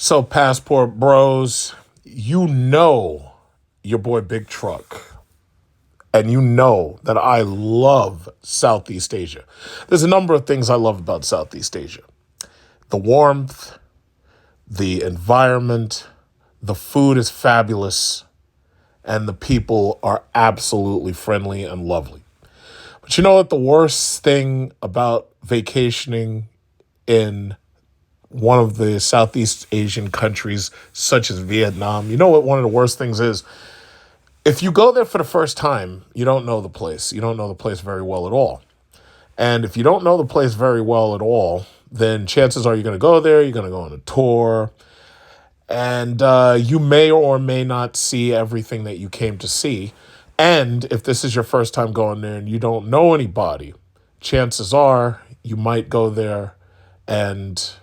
So, Passport Bros, you know your boy Big Truck, and you know that I love Southeast Asia. There's a number of things I love about Southeast Asia: the warmth, the environment, the food is fabulous, and the people are absolutely friendly and lovely. But you know what the worst thing about vacationing in one of the Southeast Asian countries, such as Vietnam, you know what one of the worst things is? If you go there for the first time, you don't know the place. You don't know the place very well at all. And if you don't know the place very well at all, then chances are you're going to go there, you're going to go on a tour, and you may or may not see everything that you came to see. And if this is your first time going there and you don't know anybody, chances are you might go there and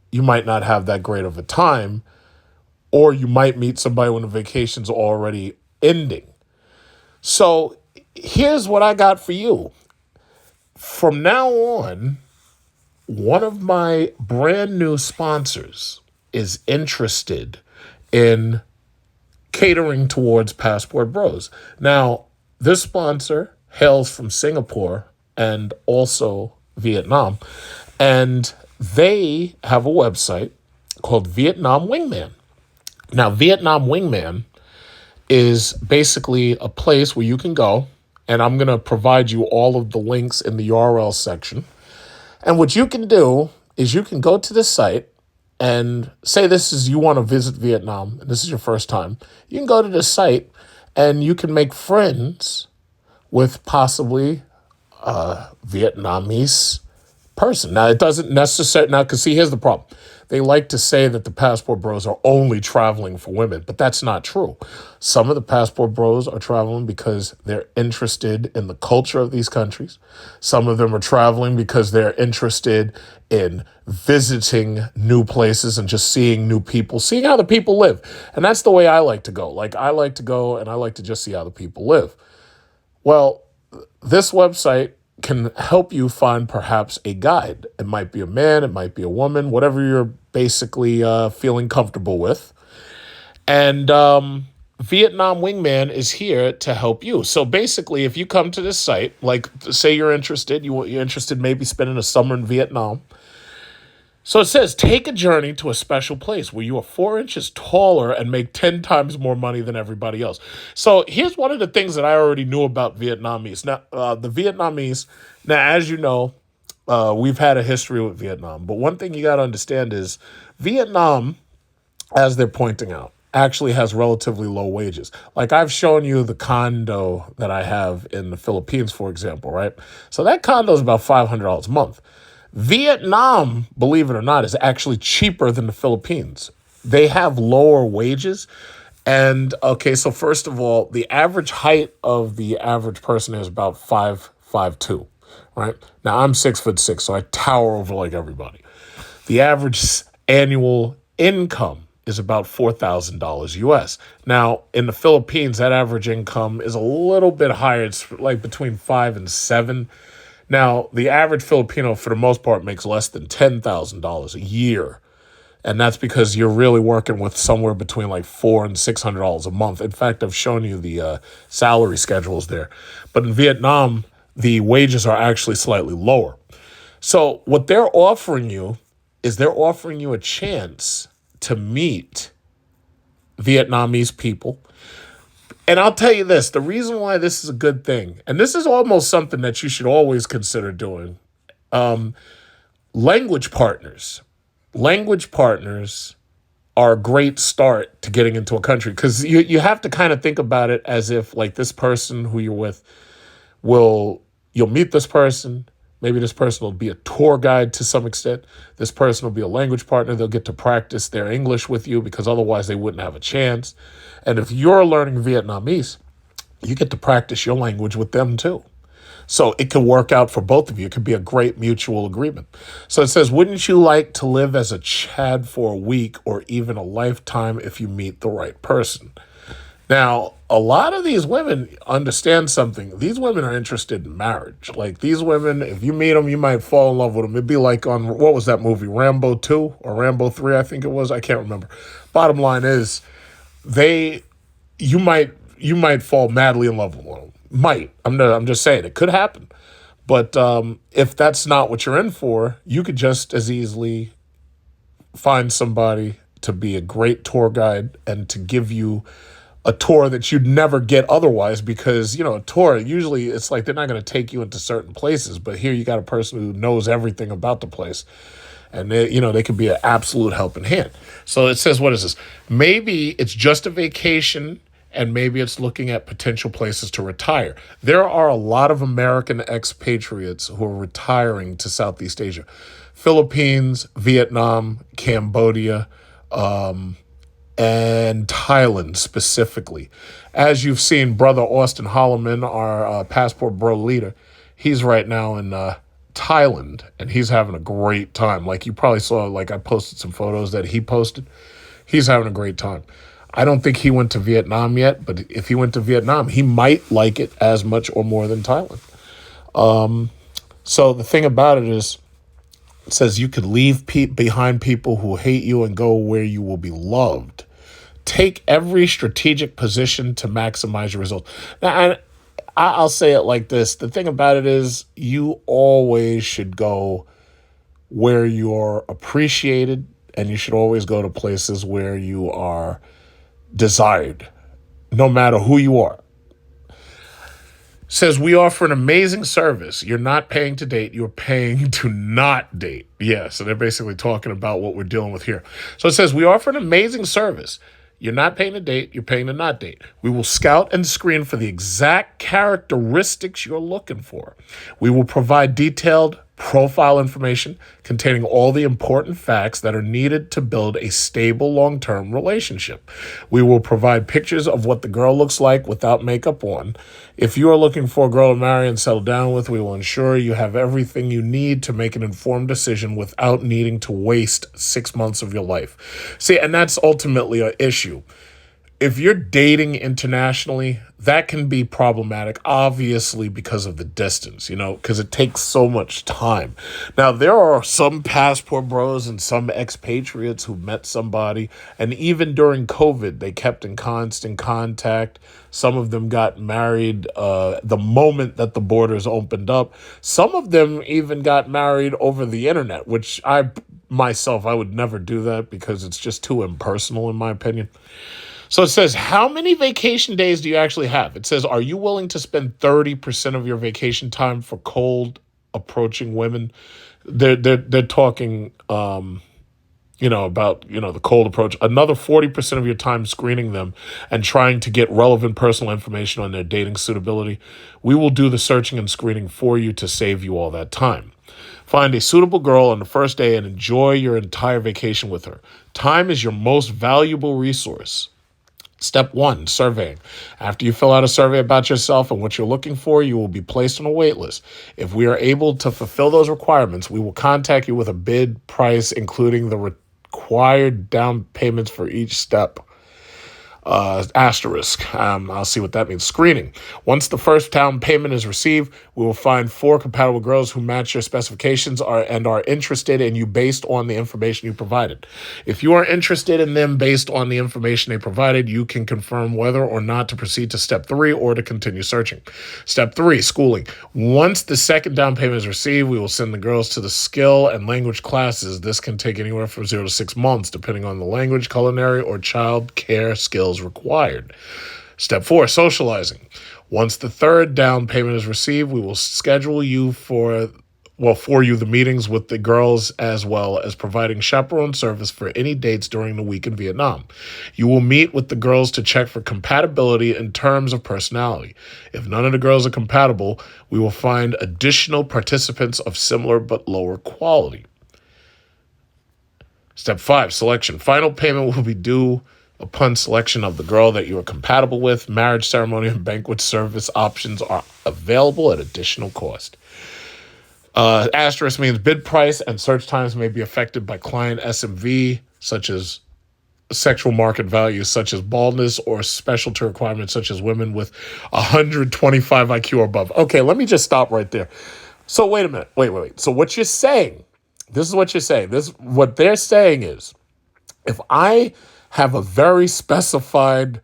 you might not have that great of a time, or you might meet somebody when the vacation's already ending. So here's what I got for you. From now on, one of my brand new sponsors is interested in catering towards Passport Bros. Now, this sponsor hails from Singapore and also Vietnam, and they have a website called Vietnam Wingman. Now, Vietnam Wingman is basically a place where you can go, and I'm going to provide you all of the links in the URL section. And what you can do is you can go to this site and say you want to visit Vietnam, and this is your first time. You can go to this site and you can make friends with possibly a Vietnamese person. Now, it doesn't necessarily, because see, here's the problem. They like to say that the Passport Bros are only traveling for women, but that's not true. Some of the Passport Bros are traveling because they're interested in the culture of these countries. Some of them are traveling because they're interested in visiting new places and just seeing new people, seeing how the people live. And that's the way I like to go. Like, I like to go and I like to just see how the people live. Well, this website can help you find perhaps a guide. It might be a man, it might be a woman, whatever you're basically feeling comfortable with. And Vietnam Wingman is here to help you. So basically, if you come to this site, like say you're interested, you're interested maybe spending a summer in Vietnam. So it says, take a journey to a special place where you are 4 inches taller and make 10 times more money than everybody else. So here's one of the things that I already knew about Vietnamese. Now, the Vietnamese, now, as you know, we've had a history with Vietnam. But one thing you got to understand is Vietnam, as they're pointing out, actually has relatively low wages. Like I've shown you the condo that I have in the Philippines, for example, right? So that condo is about $500 a month. Vietnam, believe it or not, is actually cheaper than the Philippines. They have lower wages. And okay, so first of all, the average height of the average person is about 5'2", right? Now I'm 6'6", so I tower over like everybody. The average annual income is about $4,000 US. Now, in the Philippines, that average income is a little bit higher. It's like between 5 and 7. Now, the average Filipino, for the most part, makes less than $10,000 a year. And that's because you're really working with somewhere between like $400 and $600 a month. In fact, I've shown you the salary schedules there. But in Vietnam, the wages are actually slightly lower. So what they're offering you is they're offering you a chance to meet Vietnamese people. And I'll tell you this, the reason why this is a good thing, and this is almost something that you should always consider doing, language partners. Language partners are a great start to getting into a country because you have to kind of think about it as if like this person who you're with you'll meet this person. Maybe this person will be a tour guide to some extent. This person will be a language partner. They'll get to practice their English with you because otherwise they wouldn't have a chance. And if you're learning Vietnamese, you get to practice your language with them too. So it can work out for both of you. It could be a great mutual agreement. So it says, wouldn't you like to live as a Chad for a week or even a lifetime if you meet the right person? Now, a lot of these women understand something. These women are interested in marriage. Like these women, if you meet them, you might fall in love with them. It'd be like on, what was that movie, Rambo 2 or Rambo 3, I think it was. I can't remember. Bottom line is, they, you might fall madly in love with one. Might. I'm just saying it could happen. But if that's not what you're in for, you could just as easily find somebody to be a great tour guide and to give you a tour that you'd never get otherwise, because a tour, usually it's like they're not going to take you into certain places, but here you got a person who knows everything about the place, and they could be an absolute helping hand. So it says, what is this? Maybe it's just a vacation, and maybe it's looking at potential places to retire. There are a lot of American expatriates who are retiring to Southeast Asia. Philippines, Vietnam, Cambodia, and Thailand specifically. As you've seen, brother Austin Holloman, our passport bro leader, he's right now in Thailand, and he's having a great time. Like you probably saw, like I posted some photos that he posted. He's having a great time. I don't think he went to Vietnam yet, but if he went to Vietnam, he might like it as much or more than Thailand. So the thing about it is, it says you could leave behind people who hate you and go where you will be loved. Take every strategic position to maximize your results. Now, I'll say it like this. The thing about it is, you always should go where you're appreciated, and you should always go to places where you are desired, no matter who you are. Says we offer an amazing service. You're not paying to date. You're paying to not date. Yeah, so they're basically talking about what we're dealing with here. So it says we offer an amazing service. You're not paying to date. You're paying to not date. We will scout and screen for the exact characteristics you're looking for. We will provide detailed profile information containing all the important facts that are needed to build a stable long-term relationship. We will provide pictures of what the girl looks like without makeup on. If you are looking for a girl to marry and settle down with, we will ensure you have everything you need to make an informed decision without needing to waste 6 months of your life. See, and that's ultimately an issue. If you're dating internationally, that can be problematic, obviously, because of the distance, because it takes so much time. Now, there are some passport bros and some expatriates who met somebody, and even during COVID, they kept in constant contact. Some of them got married the moment that the borders opened up. Some of them even got married over the internet, which I would never do that because it's just too impersonal, in my opinion. So it says, how many vacation days do you actually have? It says, are you willing to spend 30% of your vacation time for cold approaching women? They're talking, about, the cold approach. Another 40% of your time screening them and trying to get relevant personal information on their dating suitability. We will do the searching and screening for you to save you all that time. Find a suitable girl on the first day and enjoy your entire vacation with her. Time is your most valuable resource. Step 1, surveying. After you fill out a survey about yourself and what you're looking for, you will be placed on a wait list. If we are able to fulfill those requirements, we will contact you with a bid price, including the required down payments for each step. Asterisk. I'll see what that means. Screening. Once the first down payment is received, we will find 4 compatible girls who match your specifications and are interested in you based on the information you provided. If you are interested in them based on the information they provided, you can confirm whether or not to proceed to step 3 or to continue searching. Step 3, schooling. Once the second down payment is received, we will send the girls to the skill and language classes. This can take anywhere from 0 to 6 months, depending on the language, culinary, or child care skills required. Step 4, socializing. Once the third down payment is received, we will schedule you for you the meetings with the girls, as well as providing chaperone service for any dates during the week in Vietnam. You will meet with the girls to check for compatibility in terms of personality. If none of the girls are compatible, we will find additional participants of similar but lower quality. Step 5, selection. Final payment will be due upon selection of the girl that you are compatible with. Marriage ceremony and banquet service options are available at additional cost. Asterisk means bid price and search times may be affected by client SMV, such as sexual market values such as baldness or specialty requirements such as women with 125 IQ or above. Okay, let me just stop right there. So wait a minute. Wait. So what you're saying, this is what you're saying. What they're saying is, if I have a very specified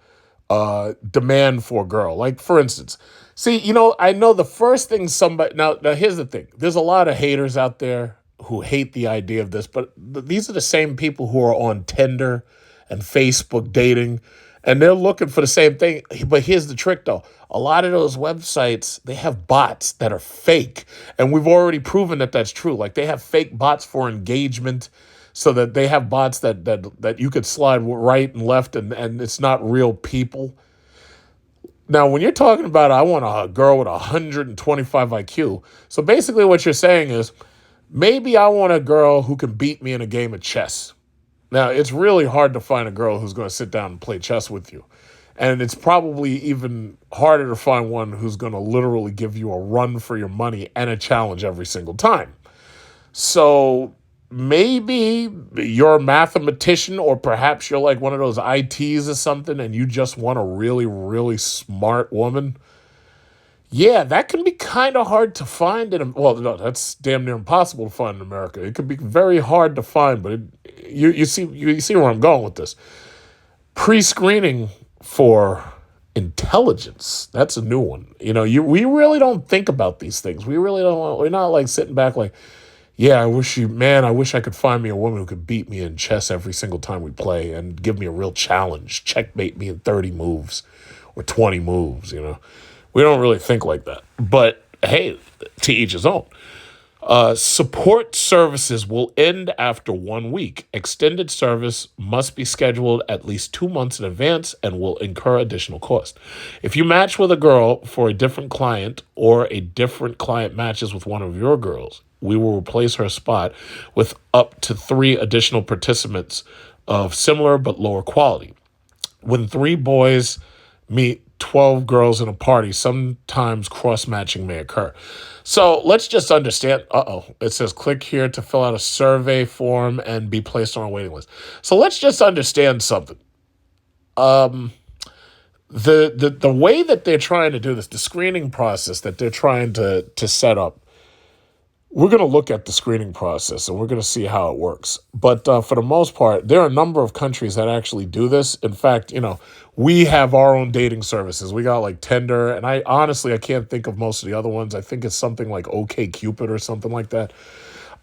demand for a girl, like for instance, see, I know the first thing somebody, now here's the thing. There's a lot of haters out there who hate the idea of this, but these are the same people who are on Tinder and Facebook dating, and they're looking for the same thing. But here's the trick, though. A lot of those websites, they have bots that are fake, and we've already proven that that's true. Like, they have fake bots for engagement, so that they have bots that you could slide right and left, and it's not real people. Now, when you're talking about, I want a girl with 125 IQ, so basically what you're saying is, maybe I want a girl who can beat me in a game of chess. Now, it's really hard to find a girl who's going to sit down and play chess with you. And it's probably even harder to find one who's going to literally give you a run for your money and a challenge every single time. So maybe you're a mathematician, or perhaps you're like one of those ITs or something, and you just want a really, really smart woman. Yeah, that can be kind of hard to find well, no, that's damn near impossible to find in America. It could be very hard to find, but you see where I'm going with this. Pre-screening for intelligence, that's a new one. We really don't think about these things. We really don't. We're not like sitting back like, yeah, I wish I could find me a woman who could beat me in chess every single time we play and give me a real challenge, checkmate me in 30 moves or 20 moves, We don't really think like that. But hey, to each his own. Support services will end after 1 week. Extended service must be scheduled at least 2 months in advance and will incur additional cost. If you match with a girl for a different client, or a different client matches with one of your girls, we will replace her spot with up to 3 additional participants of similar but lower quality. When 3 boys meet 12 girls in a party, sometimes cross-matching may occur. So let's just understand. It says click here to fill out a survey form and be placed on a waiting list. So let's just understand something. The way that they're trying to do this, the screening process that they're trying to set up, we're going to look at the screening process and we're going to see how it works. But for the most part, there are a number of countries that actually do this. In fact, we have our own dating services. We got like Tinder, and I can't think of most of the other ones. I think it's something like OkCupid or something like that.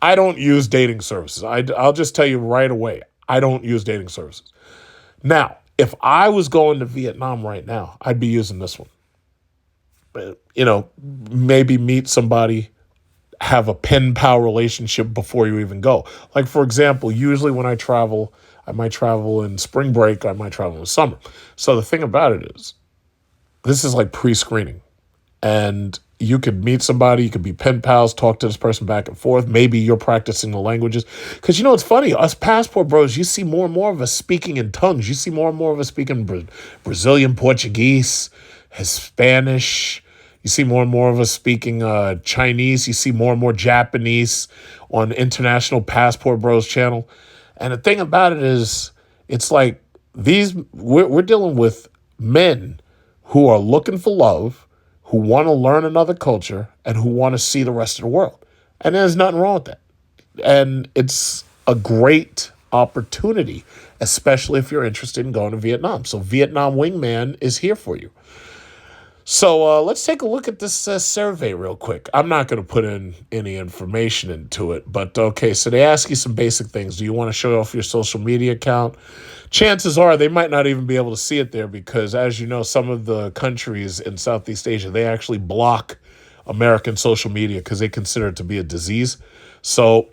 I don't use dating services. I'll just tell you right away, I don't use dating services. Now, if I was going to Vietnam right now, I'd be using this one. Maybe meet somebody, have a pen pal relationship before you even go. Like, for example, usually when I travel, I might travel in spring break, I might travel in summer. So the thing about it is, this is like pre-screening. And you could meet somebody, you could be pen pals, talk to this person back and forth. Maybe you're practicing the languages. Because it's funny, us passport bros, you see more and more of us speaking in tongues. You see more and more of us speaking Brazilian Portuguese, Spanish. You see more and more of us speaking Chinese. You see more and more Japanese on International Passport Bros channel. And the thing about it is, it's like we're dealing with men who are looking for love, who want to learn another culture, and who want to see the rest of the world. And there's nothing wrong with that. And it's a great opportunity, especially if you're interested in going to Vietnam. So Vietnam Wingman is here for you. So let's take a look at this survey real quick. I'm not going to put in any information into it, but okay, so they ask you some basic things. Do you want to show off your social media account? Chances are they might not even be able to see it there because, as you know, some of the countries in Southeast Asia, they actually block American social media because they consider it to be a disease. So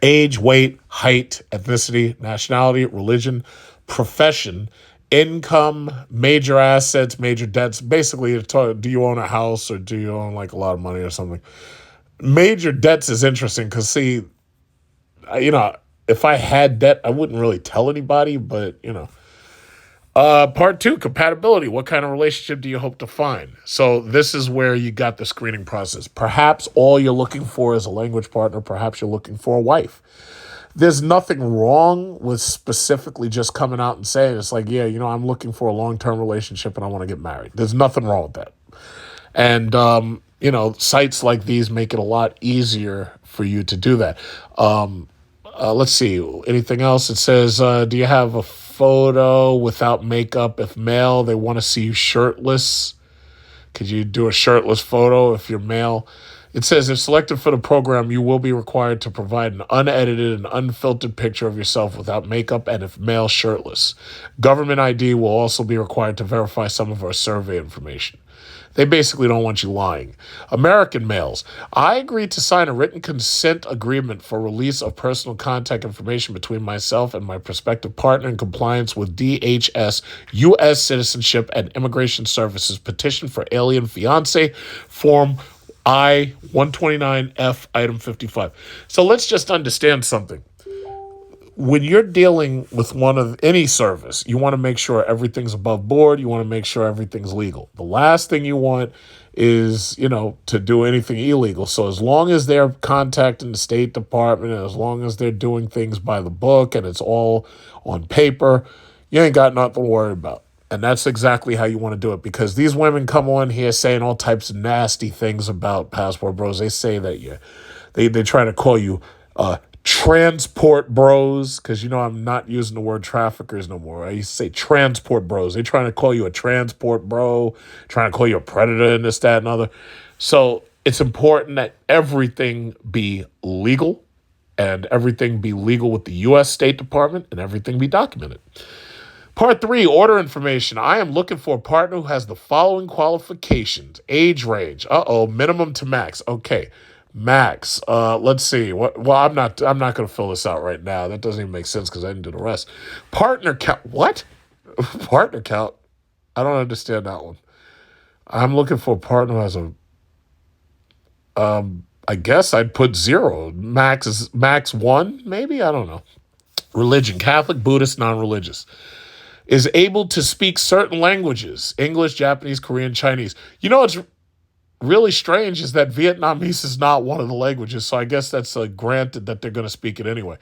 age, weight, height, ethnicity, nationality, religion, profession, income, major assets, major debts. Basically, do you own a house or do you own like a lot of money or something? Major debts is interesting because, see, if I had debt, I wouldn't really tell anybody, but, Part 2, compatibility. What kind of relationship do you hope to find? So this is where you got the screening process. Perhaps all you're looking for is a language partner. Perhaps you're looking for a wife. There's nothing wrong with specifically just coming out and saying it's like, yeah, I'm looking for a long-term relationship and I want to get married. There's nothing wrong with that. And, sites like these make it a lot easier for you to do that. Let's see. Anything else? It says, do you have a photo without makeup? If male, they want to see you shirtless. Could you do a shirtless photo if you're male? It says, if selected for the program, you will be required to provide an unedited and unfiltered picture of yourself without makeup and if male, shirtless. Government ID will also be required to verify some of our survey information. They basically don't want you lying. American males. I agreed to sign a written consent agreement for release of personal contact information between myself and my prospective partner in compliance with DHS, U.S. Citizenship and Immigration Services Petition for Alien Fiancé, Form I-129F, Item 55. So let's just understand something. When you're dealing with one of any service, you want to make sure everything's above board. You want to make sure everything's legal. The last thing you want is, to do anything illegal. So as long as they're contacting the State Department and as long as they're doing things by the book and it's all on paper, you ain't got nothing to worry about. And that's exactly how you want to do it, because these women come on here saying all types of nasty things about Passport Bros. They say that they try to call you transport bros, because I'm not using the word traffickers no more. I used to say transport bros. They're trying to call you a transport bro, trying to call you a predator and this, that, and other. So it's important that everything be legal and everything be legal with the U.S. State Department and everything be documented. Part 3, order information. I am looking for a partner who has the following qualifications. Age range. Minimum to max. Okay. Max. Let's see. Well, I'm not going to fill this out right now. That doesn't even make sense because I didn't do the rest. Partner count. What? Partner count? I don't understand that one. I'm looking for a partner who has I guess I'd put 0. Max 1, maybe? I don't know. Religion. Catholic, Buddhist, non-religious. Is able to speak certain languages. English, Japanese, Korean, Chinese. What's really strange is that Vietnamese is not one of the languages, so I guess that's granted that they're going to speak it anyway.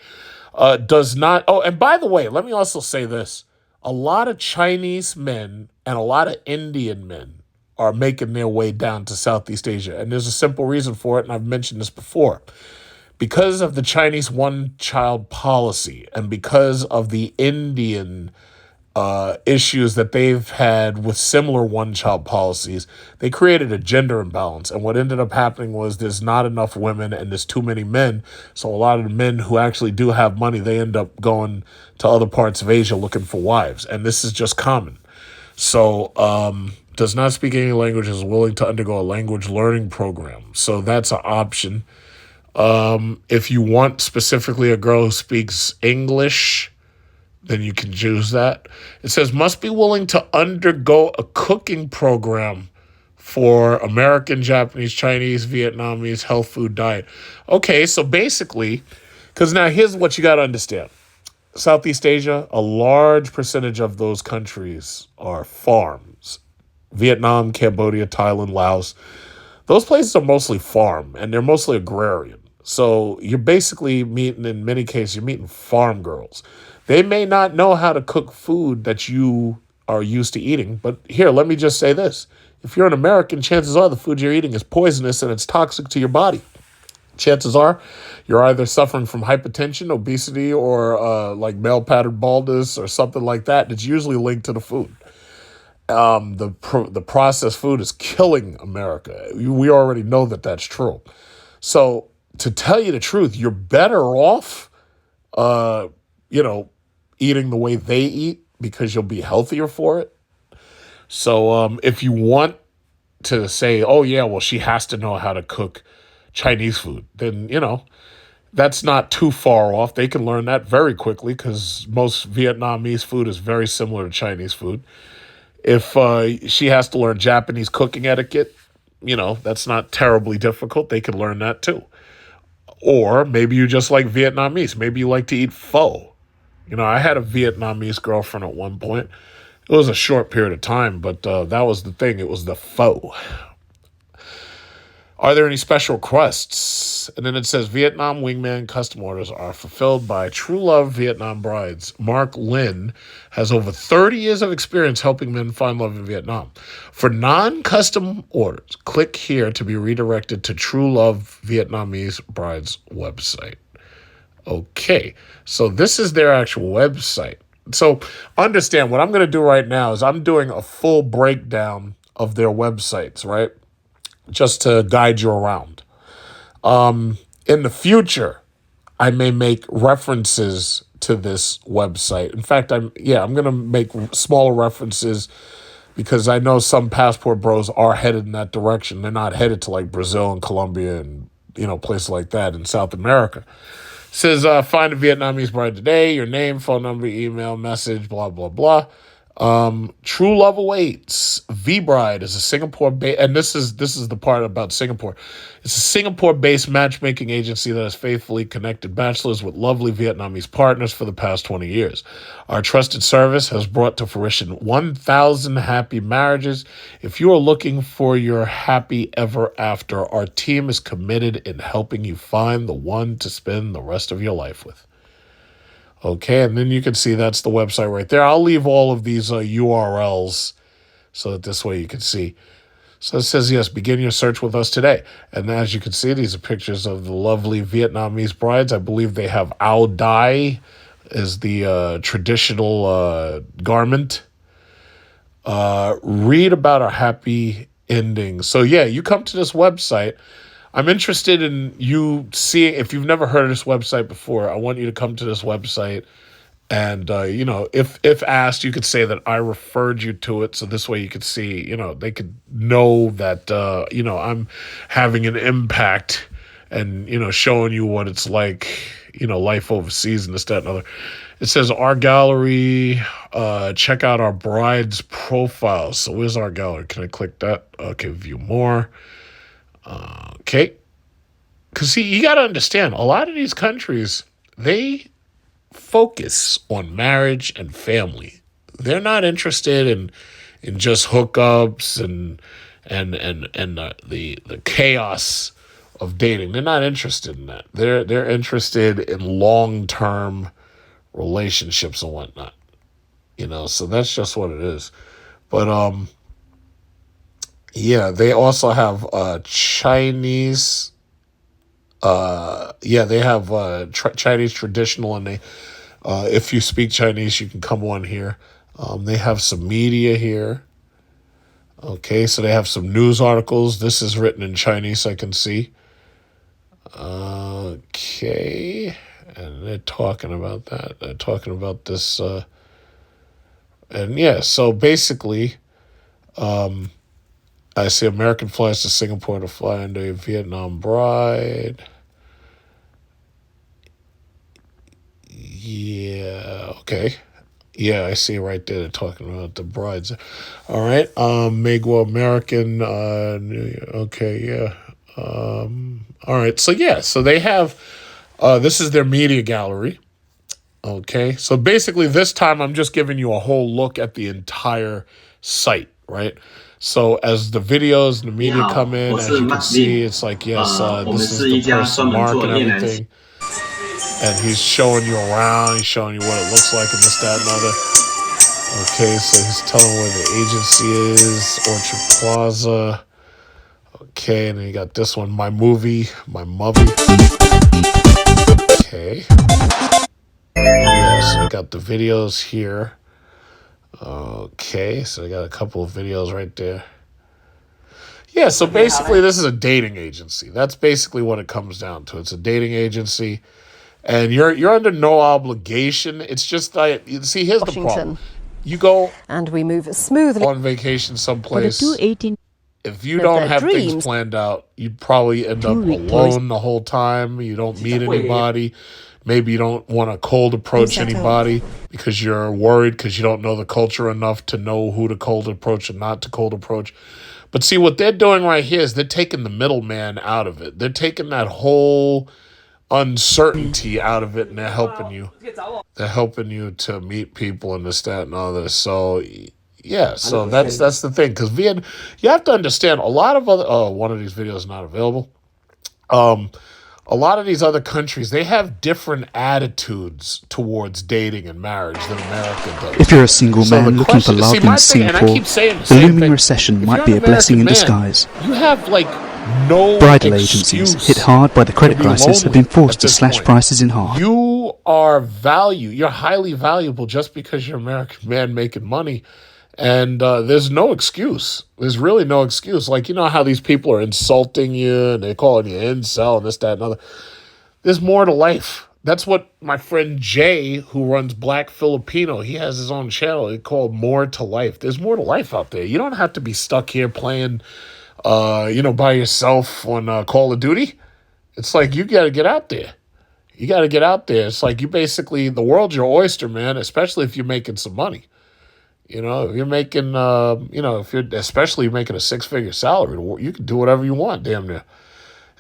Does not... Oh, and by the way, let me also say this. A lot of Chinese men and a lot of Indian men are making their way down to Southeast Asia, and there's a simple reason for it, and I've mentioned this before. Because of the Chinese one-child policy and because of the Indian issues that they've had with similar one-child policies, they created a gender imbalance. And what ended up happening was there's not enough women and there's too many men. So a lot of the men who actually do have money, they end up going to other parts of Asia looking for wives. And this is just common. So does not speak any language, is willing to undergo a language learning program. So that's an option. If you want specifically a girl who speaks English, then you can choose that. It says, must be willing to undergo a cooking program for American, Japanese, Chinese, Vietnamese health food diet. Okay, so basically, because now here's what you got to understand. Southeast Asia, a large percentage of those countries are farms. Vietnam, Cambodia, Thailand, Laos. Those places are mostly farm, and they're mostly agrarian. So you're basically meeting, in many cases, you're meeting farm girls. They may not know how to cook food that you are used to eating, but here, let me just say this. If you're an American, chances are the food you're eating is poisonous and it's toxic to your body. Chances are you're either suffering from hypertension, obesity, or like male pattern baldness or something like that. It's usually linked to the food. The processed food is killing America. We already know that that's true. So to tell you the truth, you're better off, eating the way they eat because you'll be healthier for it. So if you want to say, oh, yeah, well, she has to know how to cook Chinese food, then, that's not too far off. They can learn that very quickly because most Vietnamese food is very similar to Chinese food. If she has to learn Japanese cooking etiquette, that's not terribly difficult. They can learn that too. Or maybe you just like Vietnamese. Maybe you like to eat pho. I had a Vietnamese girlfriend at one point. It was a short period of time, but that was the thing. It was the pho. Are there any special requests? And then it says Vietnam Wingman custom orders are fulfilled by True Love Vietnam Brides. Mark Lin has over 30 years of experience helping men find love in Vietnam. For non-custom orders, click here to be redirected to True Love Vietnamese Brides website. Okay, so this is their actual website. So understand what I'm going to do right now is I'm doing a full breakdown of their websites, right? Just to guide you around. In the future, I may make references to this website. In fact, I'm going to make smaller references because I know some passport bros are headed in that direction. They're not headed to like Brazil and Colombia and, places like that in South America. It says, find a Vietnamese bride today, your name, phone number, email, message, blah, blah, blah. True Love Awaits. V-Bride is a Singapore-based, and this is the part about Singapore. It's a Singapore-based matchmaking agency that has faithfully connected bachelors with lovely Vietnamese partners for the past 20 years. Our trusted service has brought to fruition 1,000 happy marriages. If you are looking for your happy ever after, our team is committed in helping you find the one to spend the rest of your life with. Okay, and then you can see that's the website right there. I'll leave all of these URLs so that this way you can see. So it says, yes, begin your search with us today. And as you can see, these are pictures of the lovely Vietnamese brides. I believe they have áo dai as the traditional garment. Read about our happy ending. So yeah, you come to this website. I'm interested in you seeing, if you've never heard of this website before, I want you to come to this website and, if asked, you could say that I referred you to it. So this way you could see, they could know that, I'm having an impact and, showing you what it's like, life overseas and this, that, and other. It says our gallery, check out our bride's profiles. So where's our gallery? Can I click that? Okay, view more. Okay. Because, see, you got to understand, a lot of these countries, they focus on marriage and family. They're not interested in just hookups and the chaos of dating. They're not interested in that. They're interested in long-term relationships and whatnot. So that's just what it is. But, yeah, they also have Chinese. They have Chinese traditional, and they, if you speak Chinese, you can come on here. They have some media here. Okay, so they have some news articles. This is written in Chinese, I can see. Okay, and they're talking about that. They're talking about this. And yeah, so basically, I see American flies to Singapore to fly under a Vietnam bride. Yeah, okay. Yeah, I see right there. They're talking about the brides. All right. Megwa American. Okay, yeah. All right. So, yeah. So they have, this is their media gallery. Okay. So basically this time I'm just giving you a whole look at the entire site, right? So as the videos and the media come in, as you can see, it's like, yes, this is the person, Mark, and everything. And he's showing you around. He's showing you what it looks like and this, that, and other. Okay, so he's telling where the agency is, Orchard Plaza. Okay, and then you got this one, My Movie, My Movie. Okay. Yeah, so I got the videos here. Okay, so I got a couple of videos right there. Yeah, so basically this is a dating agency. That's basically what it comes down to. It's a dating agency. And you're under no obligation. It's just like, see, here's the problem. You go and we move smoothly on vacation someplace. If you don't have things planned out, you'd probably end up alone the whole time. You don't meet anybody. Maybe you don't want to cold approach anybody because you're worried because you don't know the culture enough to know who to cold approach and not to cold approach. But see, what they're doing right here is they're taking the middleman out of it. They're taking that whole uncertainty out of it, and they're helping you. They're helping you to meet people and this, that, and other. So, Yeah, so that's the thing, because you have to understand a lot of other. Oh, one of these videos is not available. A lot of these other countries, they have different attitudes towards dating and marriage than America does. If you're a single So the man looking for question, love see, in my thing, and I Singapore, keep saying the the same looming thing. recession If might you're be an a blessing in American man, disguise. you have like no Bridal excuse agencies, hit hard by the to credit be crisis, have lonely been forced at to this slash point. prices in half. You're highly valuable just because you're an American man making money. And there's no excuse. There's really no excuse. Like, you know how these people are insulting you and they're calling you incel and this, that, and other. There's more to life. That's what my friend Jay, who runs Black Filipino, he has his own channel called More to Life. There's more to life out there. You don't have to be stuck here playing, by yourself on Call of Duty. It's like you got to get out there. You got to get out there. It's like the world's your oyster, man, especially if you're making some money. If you're making, especially making a 6-figure salary, you can do whatever you want, damn near.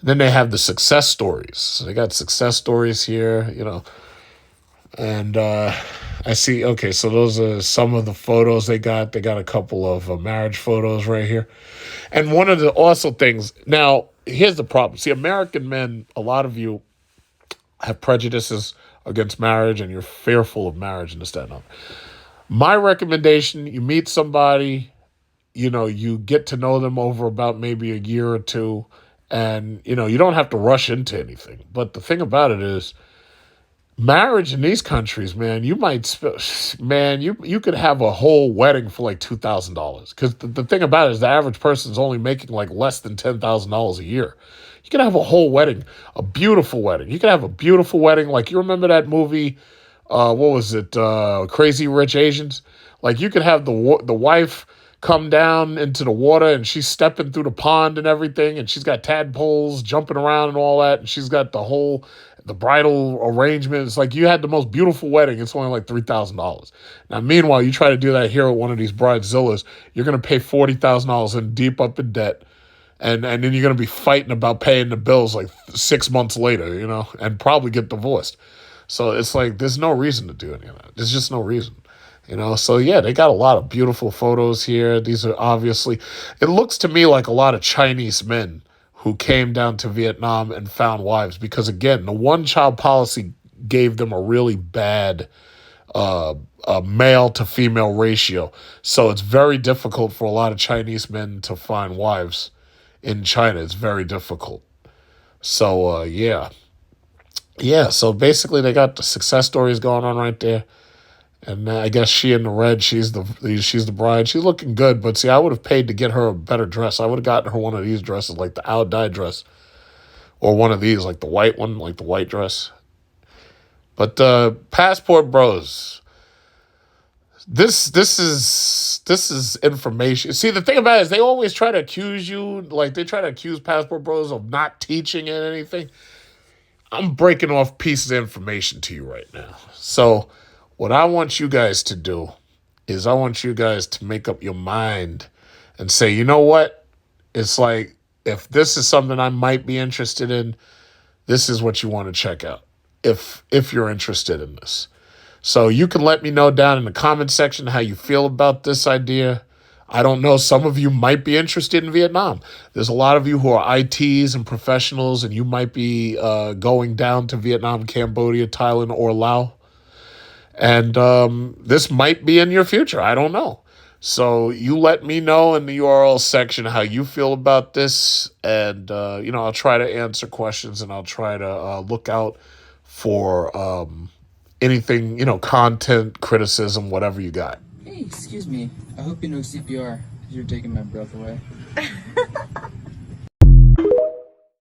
And then they have the success stories. So they got success stories here, and I see, okay, so those are some of the photos they got. They got a couple of marriage photos right here. And one of the also things, now, here's the problem. See, American men, a lot of you have prejudices against marriage and you're fearful of marriage and this, that, and other. My recommendation, you meet somebody, you get to know them over about maybe a year or two, and, you don't have to rush into anything. But the thing about it is, marriage in these countries, man, you could have a whole wedding for like $2,000. Because the thing about it is the average person's only making like less than $10,000 a year. You can have a whole wedding, a beautiful wedding. You can have a beautiful wedding. Like, you remember that movie, what was it, Crazy Rich Asians? Like, you could have the wife come down into the water and she's stepping through the pond and everything, and she's got tadpoles jumping around and all that, and she's got the bridal arrangement. It's like you had the most beautiful wedding. It's only like $3,000. Now, meanwhile, you try to do that here at one of these bridezillas, you're going to pay $40,000 and deep up in debt. And then you're going to be fighting about paying the bills like 6 months later, and probably get divorced. So it's like there's no reason to do any of that. There's just no reason. So yeah, they got a lot of beautiful photos here. These are obviously, it looks to me like a lot of Chinese men who came down to Vietnam and found wives, because again, the one-child policy gave them a really bad male to female ratio. So it's very difficult for a lot of Chinese men to find wives in China. It's very difficult. So yeah. So basically, they got the success stories going on right there. And I guess she in the red, she's the bride. She's looking good, but see, I would have paid to get her a better dress. I would have gotten her one of these dresses, like the out-dye dress, or one of these, like the white one, like the white dress. But passport bros, this is information. See, the thing about it is they always try to accuse you, like they try to accuse passport bros of not teaching it anything. I'm breaking off pieces of information to you right now. So what I want you guys to do is I want you guys to make up your mind and say, you know what? It's like, if this is something I might be interested in, this is what you want to check out if you're interested in this. So you can let me know down in the comment section how you feel about this idea. I don't know. Some of you might be interested in Vietnam. There's a lot of you who are ITs and professionals, and you might be going down to Vietnam, Cambodia, Thailand, or Laos. And this might be in your future. I don't know. So you let me know in the URL section how you feel about this. And, I'll try to answer questions, and I'll try to look out for anything, content, criticism, whatever you got. Hey, excuse me. I hope you know CPR, because you're taking my breath away.